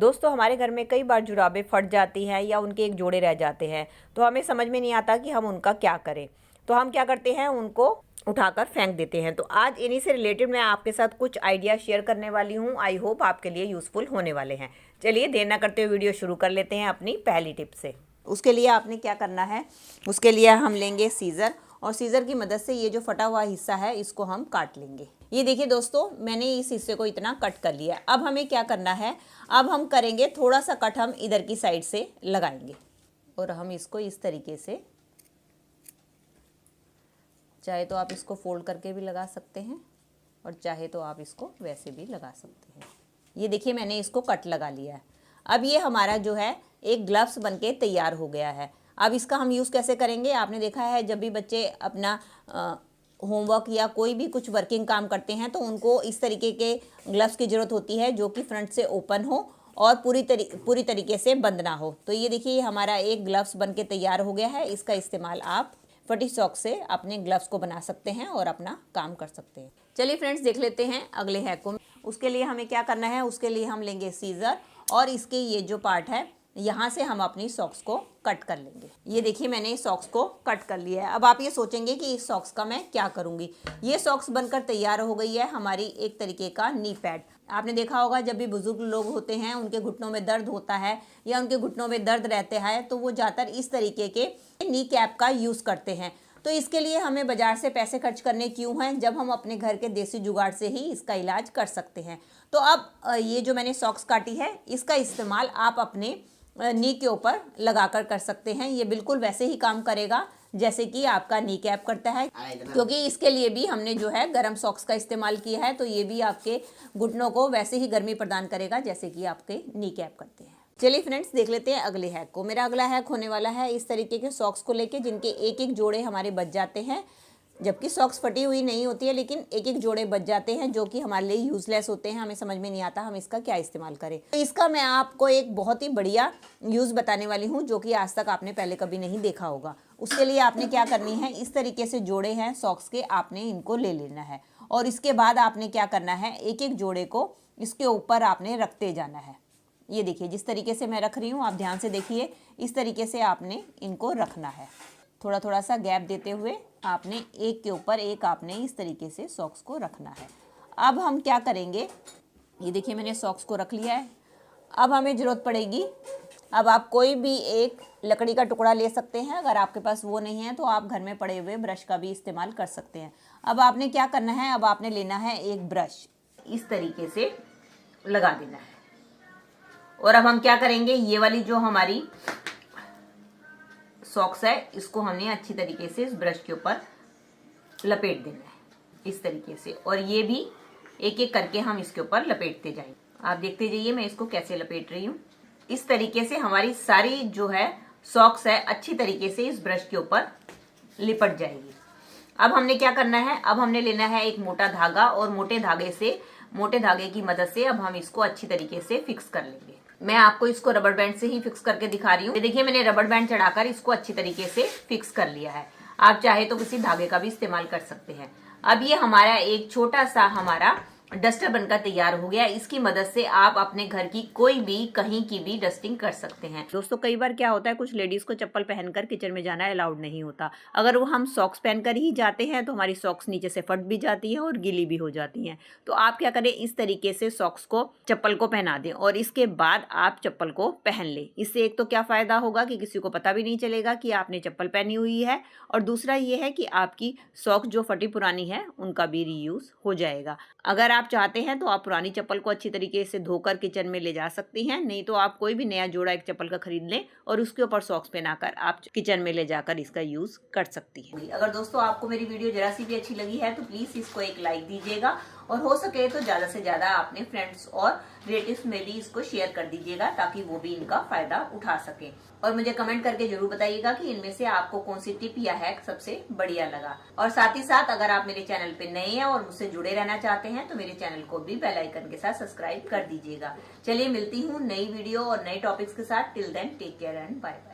दोस्तों हमारे घर में कई बार जुराबें फट जाती हैं या उनके एक जोड़े रह जाते हैं, तो हमें समझ में नहीं आता कि हम उनका क्या करें। तो हम क्या करते हैं, उनको उठाकर फेंक देते हैं। तो आज इन्हीं से रिलेटेड मैं आपके साथ कुछ आइडिया शेयर करने वाली हूँ। आई होप आपके लिए यूज़फुल होने वाले हैं। चलिए देर ना करते हुए वीडियो शुरू कर लेते हैं अपनी पहली टिप से। उसके लिए आपने क्या करना है, उसके लिए हम लेंगे सीज़र और सीज़र की मदद से ये जो फटा हुआ हिस्सा है इसको हम काट लेंगे। ये देखिए दोस्तों, मैंने इस हिस्से को इतना कट कर लिया। अब हमें क्या करना है, अब हम करेंगे थोड़ा सा कट हम इधर की साइड से लगाएंगे और हम इसको इस तरीके से, चाहे तो आप इसको फोल्ड करके भी लगा सकते हैं और चाहे तो आप इसको वैसे भी लगा सकते हैं। ये देखिए मैंने इसको कट लगा लिया है। अब ये हमारा जो है एक ग्लव्स बनके तैयार हो गया है। अब इसका हम यूज़ कैसे करेंगे, आपने देखा है जब भी बच्चे अपना होमवर्क या कोई भी कुछ वर्किंग काम करते हैं तो उनको इस तरीके के ग्लव्स की ज़रूरत होती है जो कि फ्रंट से ओपन हो और पूरी तरीके से बंद ना हो। तो ये देखिए हमारा एक ग्लव्स बन के तैयार हो गया है। इसका इस्तेमाल आप फटी सॉक्स से अपने ग्लव्स को बना सकते हैं और अपना काम कर सकते हैं। चलिए फ्रेंड्स, देख लेते हैं अगले हैक को। उसके लिए हमें क्या करना है, उसके लिए हम लेंगे सीज़र और इसके ये जो पार्ट है यहाँ से हम अपनी सॉक्स को कट कर लेंगे। ये देखिए मैंने इस सॉक्स को कट कर लिया है। अब आप ये सोचेंगे कि इस सॉक्स का मैं क्या करूँगी। ये सॉक्स बनकर तैयार हो गई है हमारी एक तरीके का नी पैड। आपने देखा होगा जब भी बुजुर्ग लोग होते हैं, उनके घुटनों में दर्द होता है या उनके घुटनों में दर्द रहते हैं तो वो ज़्यादातर इस तरीके के नी कैप का यूज़ करते हैं। तो इसके लिए हमें बाजार से पैसे खर्च करने क्यों हैं, जब हम अपने घर के देसी जुगाड़ से ही इसका इलाज कर सकते हैं। तो अब ये जो मैंने सॉक्स काटी है इसका इस्तेमाल आप अपने नी के ऊपर लगाकर कर सकते हैं। ये बिल्कुल वैसे ही काम करेगा जैसे कि आपका नी कैप करता है, क्योंकि इसके लिए भी हमने जो है गर्म सॉक्स का इस्तेमाल किया है। तो ये भी आपके घुटनों को वैसे ही गर्मी प्रदान करेगा जैसे कि आपके नी कैप करते हैं। चलिए फ्रेंड्स, देख लेते हैं अगले हैक को। मेरा अगला हैक होने वाला है इस तरीके के सॉक्स को लेके जिनके एक एक जोड़े हमारे बच जाते हैं, जबकि सॉक्स फटी हुई नहीं होती है लेकिन एक एक जोड़े बच जाते हैं जो कि हमारे लिए यूज़लेस होते हैं। हमें समझ में नहीं आता हम इसका क्या इस्तेमाल करें। तो इसका मैं आपको एक बहुत ही बढ़िया यूज़ बताने वाली हूँ जो कि आज तक आपने पहले कभी नहीं देखा होगा। उसके लिए आपने क्या करनी है, इस तरीके से जोड़े हैं सॉक्स के, आपने इनको ले लेना है और इसके बाद आपने क्या करना है, एक एक जोड़े को इसके ऊपर आपने रखते जाना है। ये देखिए जिस तरीके से मैं रख रही हूँ, आप ध्यान से देखिए, इस तरीके से आपने इनको रखना है। थोड़ा थोड़ा सा गैप देते हुए आपने एक के ऊपर एक आपने इस तरीके से सॉक्स को रखना है। अब हम क्या करेंगे, ये देखिए मैंने सॉक्स को रख लिया है। अब हमें ज़रूरत पड़ेगी, अब आप कोई भी एक लकड़ी का टुकड़ा ले सकते हैं। अगर आपके पास वो नहीं है तो आप घर में पड़े हुए ब्रश का भी इस्तेमाल कर सकते हैं। अब आपने क्या करना है, अब आपने लेना है एक ब्रश, इस तरीके से लगा देना है और अब हम क्या करेंगे, ये वाली जो हमारी सॉक्स है इसको हमने अच्छी तरीके से इस ब्रश के ऊपर लपेट देना है इस तरीके से, और ये भी एक एक करके हम इसके ऊपर लपेटते जाएंगे। आप देखते जाइए मैं इसको कैसे लपेट रही हूँ। इस तरीके से हमारी सारी जो है सॉक्स है अच्छी तरीके से इस ब्रश के ऊपर लिपट जाएगी। अब हमने क्या करना है, अब हमने लेना है एक मोटा धागा और मोटे धागे की मदद से अब हम इसको अच्छी तरीके से फिक्स कर लेंगे। मैं आपको इसको रबर बैंड से ही फिक्स करके दिखा रही हूँ। देखिए मैंने रबर बैंड चढ़ाकर इसको अच्छी तरीके से फिक्स कर लिया है। आप चाहे तो किसी धागे का भी इस्तेमाल कर सकते हैं। अब ये हमारा एक छोटा सा हमारा डस्टर बनकर तैयार हो गया। इसकी मदद से आप अपने घर की कोई भी कहीं की भी डस्टिंग कर सकते हैं। दोस्तों कई बार क्या होता है, कुछ लेडीज को चप्पल पहनकर किचन में जाना अलाउड नहीं होता। अगर वो हम सॉक्स पहनकर ही जाते हैं तो हमारी सॉक्स नीचे से फट भी जाती है और गीली भी हो जाती हैं। तो आप क्या करें, इस तरीके से सॉक्स को चप्पल को पहना दें और इसके बाद आप चप्पल को पहन लें। इससे एक तो क्या फायदा होगा कि किसी को पता भी नहीं चलेगा कि आपने चप्पल पहनी हुई है, और दूसरा ये है कि आपकी सॉक्स जो फटी पुरानी है उनका भी रीयूज हो जाएगा। अगर आप चाहते हैं तो आप पुरानी चप्पल को अच्छी तरीके से धोकर किचन में ले जा सकती हैं, नहीं तो आप कोई भी नया जोड़ा एक चप्पल का खरीद लें और उसके ऊपर सॉक्स पहनाकर आप किचन में ले जाकर इसका यूज कर सकती हैं। अगर दोस्तों आपको मेरी वीडियो जरा सी भी अच्छी लगी है तो प्लीज इसको एक लाइक दीजिएगा और हो सके तो ज्यादा से ज्यादा अपने फ्रेंड्स और रिलेटिव्स में भी इसको शेयर कर दीजिएगा ताकि वो भी इनका फायदा उठा सके। और मुझे कमेंट करके जरूर बताइएगा कि इनमें से आपको कौन सी टिप या हैक सबसे बढ़िया लगा। और साथ ही साथ अगर आप मेरे चैनल पे नए हैं और मुझसे जुड़े रहना चाहते हैं तो मेरे चैनल को भी बेल आइकन के साथ सब्सक्राइब कर दीजिएगा। चलिए मिलती हूँ नई वीडियो और नए टॉपिक्स के साथ। Till then take care and bye bye.